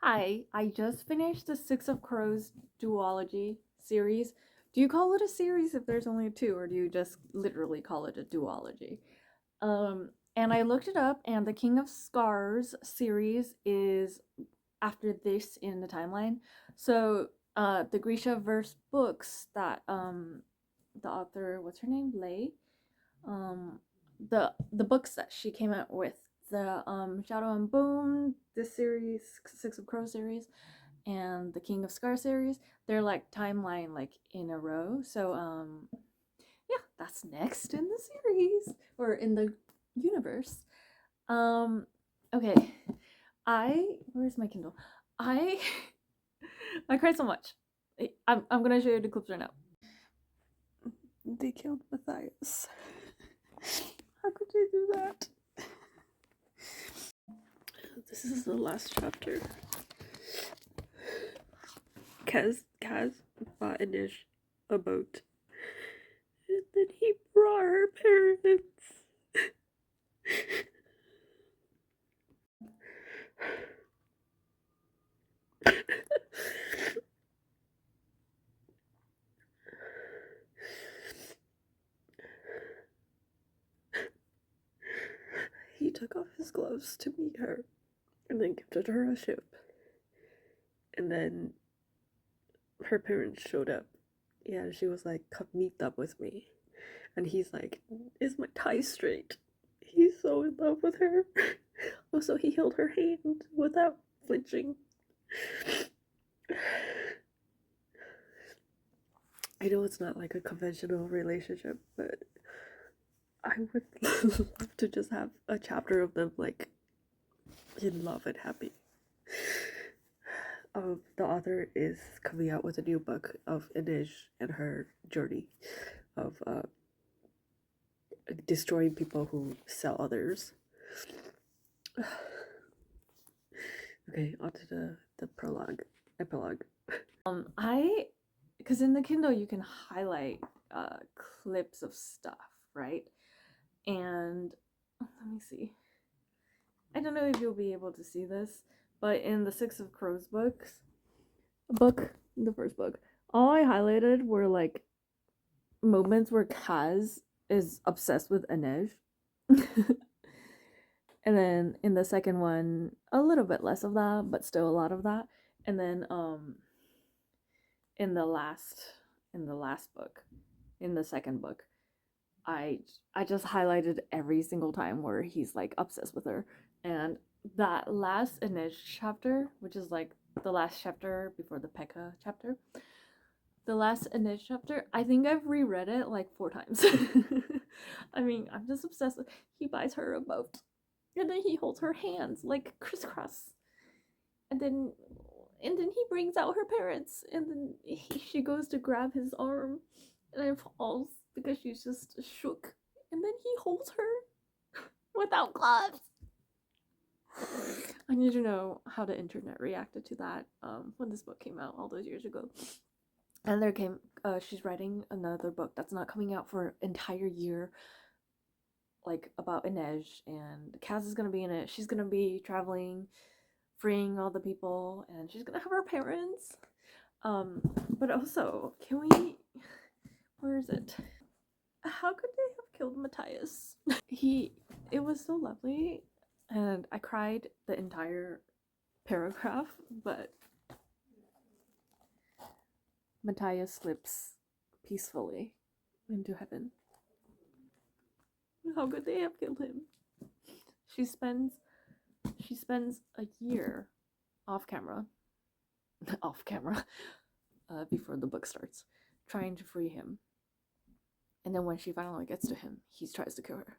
Hi, I just finished the Six of Crows duology series. Do you call it a series if there's only two, or do you just literally call it a duology? And I looked it up, and the King of Scars series is after this in the timeline. So, the Grisha verse books that the author, what's her name, Lay, um, the books that she came out with, the Shadow and Bone, this series, Six of Crows series, and the King of Scar series, they're like timeline like in a row. So yeah, that's next in the series or in the universe. Um okay. Where's my Kindle? I I cried so much. I'm gonna show you the clips right now. They killed Matthias. How could they do that? This is the last chapter. Kaz bought Anish a boat. And then he brought her parents. He took off his gloves to meet her and then gifted her a ship. And then her parents showed up. Yeah, she was like, come meet up with me. And he's like, is my tie straight? He's so in love with her. Also, he held her hand without flinching. I know it's not like a conventional relationship, but I would love to just have a chapter of them like in love and happy. The author is coming out with a new book of Inish and her journey of destroying people who sell others. Okay, on to the epilogue. Because in the Kindle you can highlight clips of stuff, right? And let me see. I don't know if you'll be able to see this, but in the Six of Crows the first book, all I highlighted were like moments where Kaz is obsessed with Inej. And then in the second one, a little bit less of that, but still a lot of that. And then in the last book, in the second book, I just highlighted every single time where he's like obsessed with her. And that last Inej chapter, which is like the last chapter before the Pekka chapter, the last Inej chapter, I think I've reread it like 4 times. I mean, I'm just obsessed with. He buys her a boat, and then he holds her hands like crisscross, and then he brings out her parents, and then she goes to grab his arm, and it falls because she's just shook, and then he holds her without gloves. I need to know how the internet reacted to that when this book came out all those years ago. And she's writing another book that's not coming out for an entire year, like about Inej, and Kaz is gonna be in it. She's gonna be traveling, freeing all the people, and she's gonna have her parents. But also, can we? Where is it? How could they have killed Matthias? It was so lovely, and I cried the entire paragraph, but Matthias slips peacefully into heaven. How could they have killed him? She spends a year off camera before the book starts, trying to free him. And then when she finally gets to him, he tries to kill her.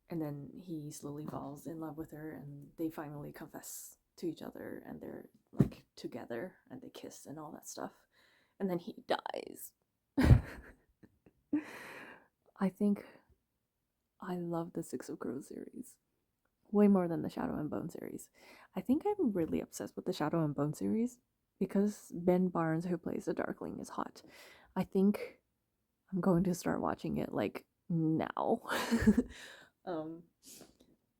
And then he slowly falls in love with her, and they finally confess to each other, and they're like together, and they kiss and all that stuff. And then he dies. I think I love the Six of Crows series way more than the Shadow and Bone series. I think I'm really obsessed with the Shadow and Bone series because Ben Barnes, who plays the Darkling, is hot. I think I'm going to start watching it like now.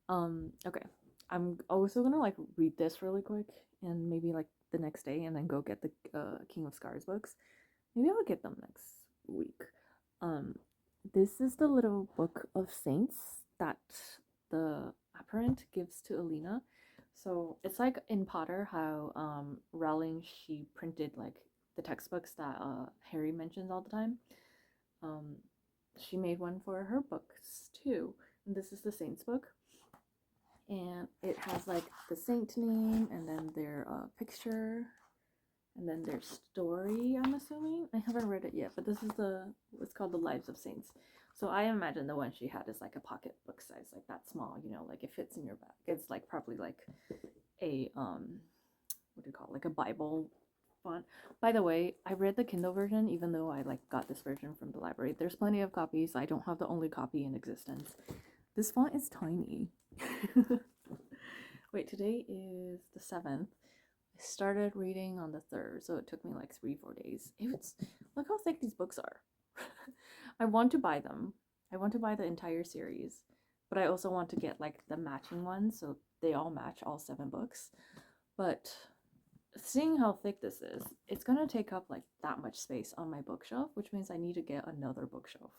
Okay. I'm also gonna like read this really quick and maybe like the next day and then go get the King of Scars books. Maybe I'll get them next week. Um, this is the little book of saints that the apparent gives to Alina. So it's like in Potter how Rowling she printed like the textbooks that Harry mentions all the time. Um, she made one for her books too. And this is the Saints book, and it has like the saint name and then their picture and then their story. I'm assuming I haven't read it yet, but this is it's called the Lives of Saints. So I imagine the one she had is like a pocket book size, like that small, you know, like it fits in your bag. It's like probably like a what do you call it? Like a Bible font. By the way, I read the Kindle version, even though I like got this version from the library. There's plenty of copies. I don't have the only copy in existence. This font is tiny. Wait, today is the 7th. I started reading on the 3rd, so it took me like 3-4 days. It's look how thick these books are. I want to buy them. I want to buy the entire series, but I also want to get like the matching ones so they all match all 7 books. But seeing how thick this is, it's gonna take up like that much space on my bookshelf, which means I need to get another bookshelf,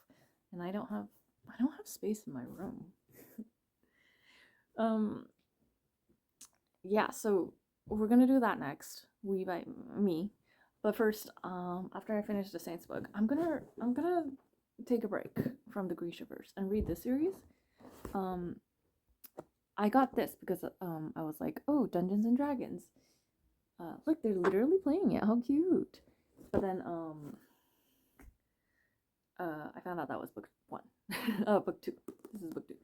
and I don't have space in my room. Yeah, so we're gonna do that next. We by me, but first, after I finish the Saints book, I'm gonna take a break from the Grishaverse and read this series. I got this because I was like, oh, Dungeons and Dragons. Look, they're literally playing it. How cute! But then I found out that was book 1. Book 2. This is book 2.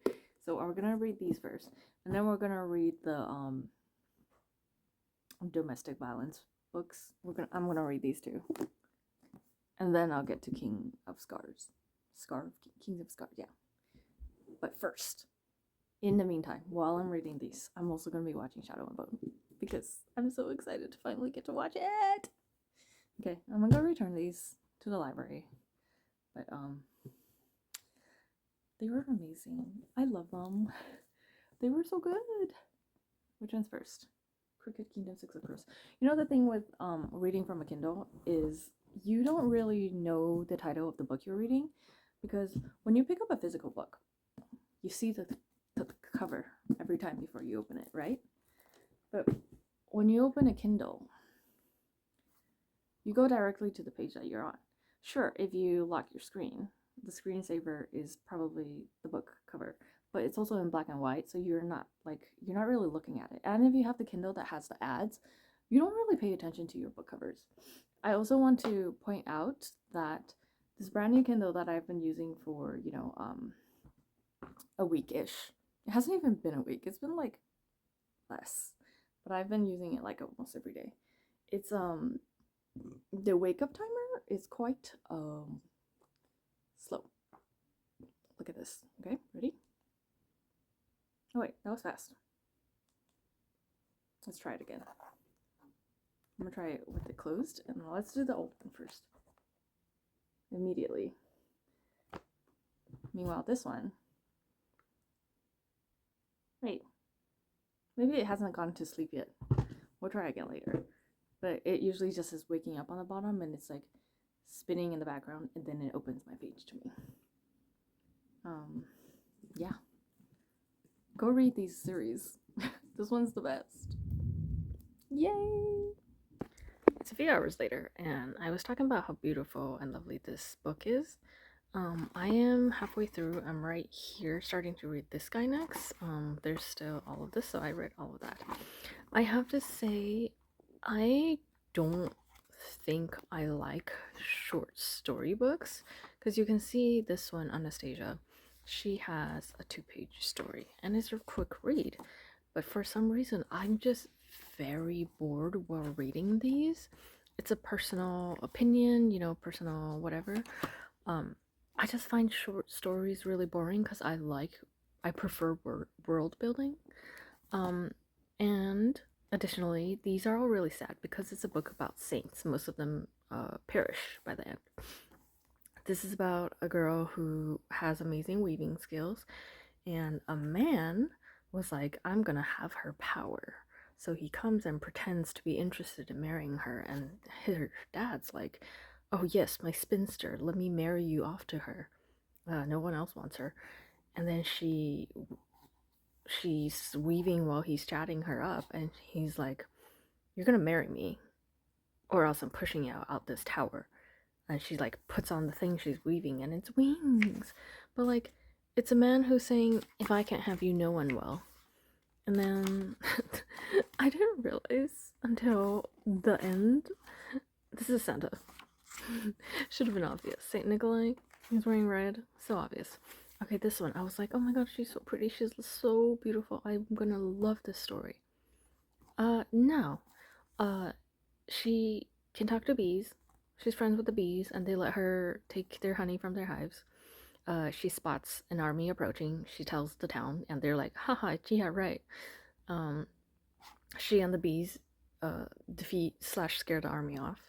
So we're gonna read these first, and then we're gonna read the domestic violence books. I'm gonna read these 2, and then I'll get to Kings of Scars. Yeah. But first, in the meantime, while I'm reading these, I'm also gonna be watching Shadow and Bone because I'm so excited to finally get to watch it. Okay, I'm gonna go return these to the library, but they were amazing. I love them. They were so good. Which one's first? Crooked Kingdom, Six of Crows. You know the thing with reading from a Kindle is you don't really know the title of the book you're reading, because when you pick up a physical book, you see the cover every time before you open it, right? But when you open a Kindle, you go directly to the page that you're on. Sure, if you lock your screen, the screensaver is probably the book cover, but it's also in black and white, so you're not really looking at it. And if you have the Kindle that has the ads, you don't really pay attention to your book covers. I also want to point out that this brand new Kindle that I've been using for, a week-ish. It hasn't even been a week. It's been like less. But I've been using it like almost every day. It's the wake up timer is quite slow. Look at this. Okay, ready? Oh wait, that was fast. Let's try it again. I'm gonna try it with it closed, and let's do the old one first. Immediately. Meanwhile, this one. Wait. Maybe it hasn't gone to sleep yet. We'll try again later. But it usually just is waking up on the bottom, and it's like spinning in the background, and then it opens my page to me. Yeah. Go read these series. This one's the best. Yay! It's a few hours later, and I was talking about how beautiful and lovely this book is. I am halfway through. I'm right here starting to read this guy next. There's still all of this, so I read all of that. I have to say, I don't think I like short story books, because you can see this one, Anastasia. She has a 2-page story, and it's a quick read. But for some reason, I'm just very bored while reading these. It's a personal opinion, personal whatever. I just find short stories really boring because I prefer world building. And additionally, these are all really sad because it's a book about saints. Most of them perish by the end. This is about a girl who has amazing weaving skills and a man was like, I'm gonna have her power. So he comes and pretends to be interested in marrying her, and her dad's like, oh yes, my spinster, let me marry you off to her. No one else wants her. And then she's weaving while he's chatting her up, and he's like, you're gonna marry me, or else I'm pushing you out this tower. And she like puts on the thing she's weaving, and it's wings. But like, it's a man who's saying, if I can't have you, no one will. And then I didn't realize until the end. This is Santa. Should have been obvious. Saint Nikolai. He's wearing red. So obvious. Okay, this one. I was like, oh my god, she's so pretty. She's so beautiful. I'm gonna love this story. No. Uh, she can talk to bees. She's friends with the bees, and they let her take their honey from their hives. She spots an army approaching. She tells the town, and they're like, haha, yeah, right. Um, she and the bees defeat slash scare the army off.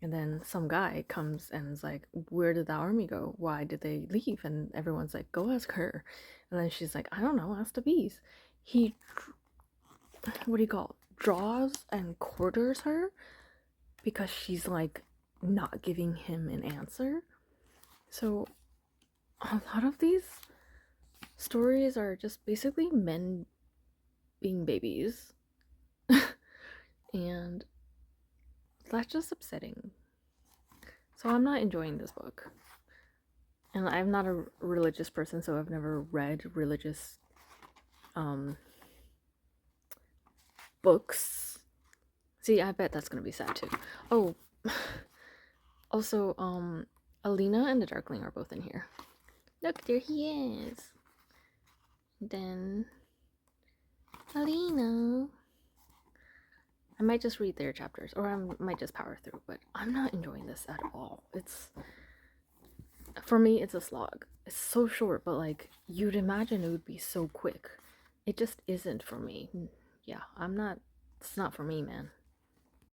And then some guy comes and is like, where did the army go? Why did they leave? And everyone's like, go ask her. And then she's like, I don't know, ask the bees. He, what do you call it? Draws and quarters her because she's like not giving him an answer. So a lot of these stories are just basically men being babies. And that's just upsetting. So I'm not enjoying this book. And I'm not a religious person, so I've never read religious books. See, I bet that's gonna be sad too. Oh, also, Alina and the Darkling are both in here. Look, there he is. Then Alina. I might just read their chapters, or I might just power through, but I'm not enjoying this at all. It's, for me, it's a slog. It's so short, but like, you'd imagine it would be so quick. It just isn't for me. Yeah, I'm not, it's not for me, man.